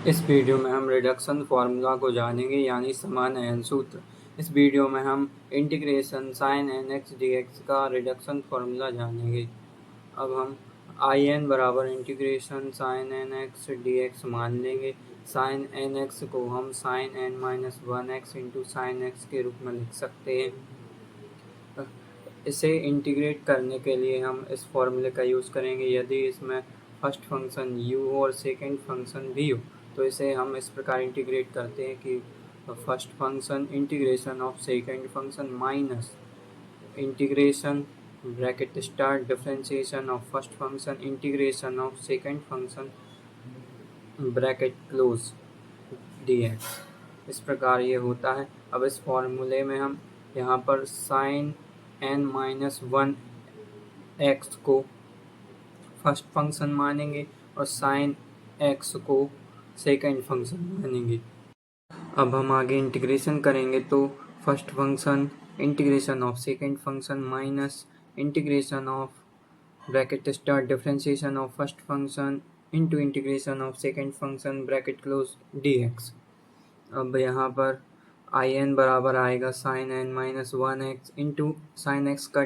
इस वीडियो में हम रिडक्शन फार्मूला को जानेंगे यानी समानयन सूत्र। इस वीडियो में हम integration sine n x d x का रिडक्शन फार्मूला जानेंगे। अब हम आई एन बराबर integration sine n x d x मान लेंगे। साइन एन एक्स को हम sine n minus one x into sine x के रूप में लिख सकते हैं। इसे इंटीग्रेट करने के लिए हम इस फॉर्मूले का यूज़ करेंगे। यदि इसमें फर्स्ट फंक्शन u और सेकंड फंक्शन भी हो तो इसे हम इस प्रकार इंटीग्रेट करते हैं कि first function integration of second function minus integration bracket start differentiation of first function integration of second function bracket close dx। इस प्रकार ये होता है। अब इस फॉर्मूले में हम यहाँ पर sine n minus one x को फर्स्ट फंक्शन मानेंगे और साइन x को सेकंड फंक्शन मानेंगे। अब हम आगे इंटीग्रेशन करेंगे तो first function integration of second function minus integration of bracket start differentiation of first function into integration of second function bracket close dx। अब यहाँ पर आई एन बराबर आएगा sine n minus one x into sine x का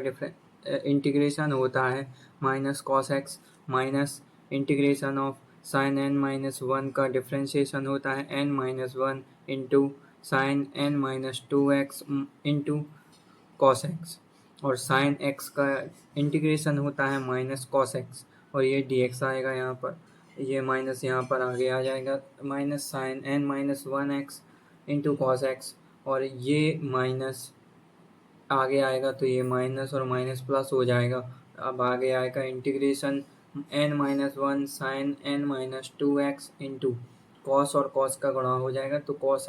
integration होता है minus cos x minus integration of sine n minus one का differentiation होता है n minus one into sine n minus two x into cos x और sine x का integration होता है माइनस कॉस एक्स और ये डी एक्स आएगा। यहाँ पर ये माइनस यहाँ पर आगे आ जाएगा minus sine n minus one x into cos x और ये माइनस आगे आएगा तो ये माइनस और माइनस प्लस हो जाएगा। अब आगे आएगा integration n minus one sine n minus two x into cos और कॉस का गुणा हो जाएगा तो cos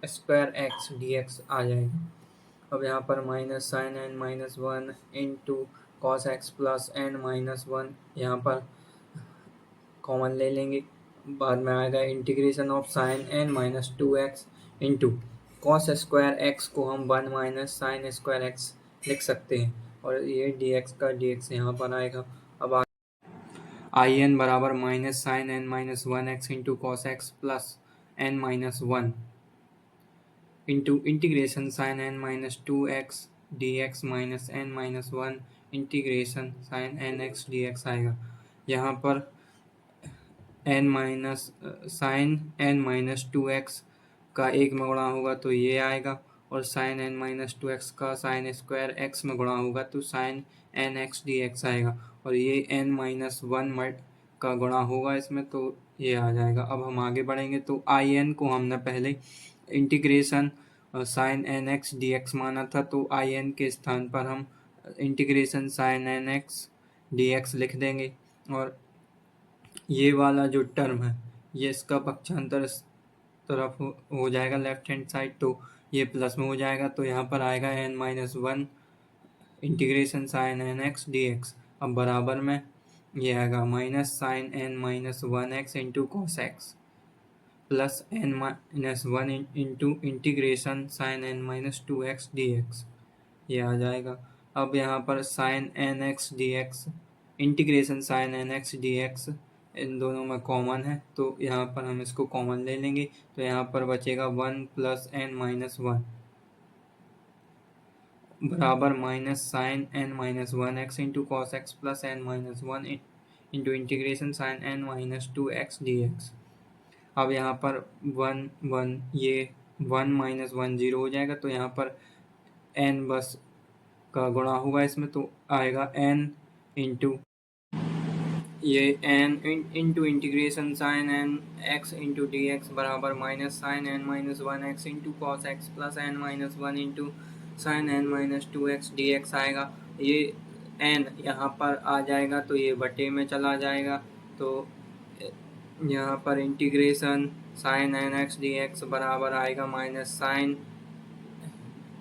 square x d x आ जाएगा। अब यहाँ पर minus sine n minus one into cos x plus n minus one यहाँ पर कॉमन ले लेंगे। बाद में आएगा integration of sine n minus two x into cos square x को हम one minus sine square x लिख सकते हैं और ये डी एक्स का डी एक्स यहाँ पर आएगा। अब आई एन बराबर minus sine n minus one x into cos x plus n minus one into integration sine n minus two x d x minus n minus one integration sine n x d x आएगा। यहाँ पर n minus sine n minus two x का एक में गुणा होगा तो ये आएगा और sine n minus two x का साइन स्क्वायर एक्स में गुणा होगा तो sine n x d x आएगा और ये एन माइनस वन का गुणा होगा इसमें तो ये आ जाएगा। अब हम आगे बढ़ेंगे तो आई एन को हमने पहले integration sine n x d x माना था तो आई एन के स्थान पर हम integration sine n x d x लिख देंगे और ये वाला जो टर्म है ये इसका पक्षांतर इस तरफ हो जाएगा लेफ्ट हैंड साइड तो ये प्लस में हो जाएगा तो यहाँ पर आएगा n minus one integration sine n x d x. अब बराबर में ये आएगा minus sine n minus one x into cos x plus n minus one into integration sine n minus two x d x ये आ जाएगा। अब यहाँ पर sine n x d x integration sine n x d x इन दोनों में common है तो यहाँ पर हम इसको कॉमन ले लेंगे तो यहाँ पर बचेगा one plus n minus one बराबर minus sine n minus one x into cos x plus n minus one into integration sine n minus two x d x. अब यहाँ पर वन वन ये वन माइनस वन जीरो हो जाएगा तो यहाँ पर एन बस का गुणा होगा इसमें तो आएगा एन इंटू ये n into integration sine n x into d x बराबर minus sine n minus one x into cos x plus n minus one into sine n minus two x d x आएगा। ये N यहाँ पर आ जाएगा तो ये बटे में चला जाएगा तो यहाँ पर integration sine n x d x बराबर आएगा minus sine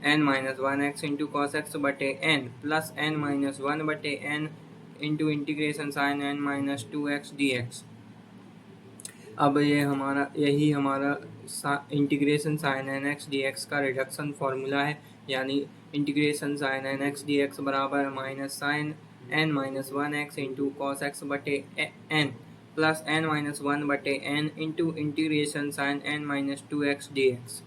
n minus one x into cos x बटे n plus n minus one बटे n into integration sine n minus two x d x. अब यही हमारा integration sine n x d x का reduction formula है यानी integration sine n x d x बराबर minus sine n minus one x into cos x बटे n plus n minus one बटे n into integration sine n minus two x d x.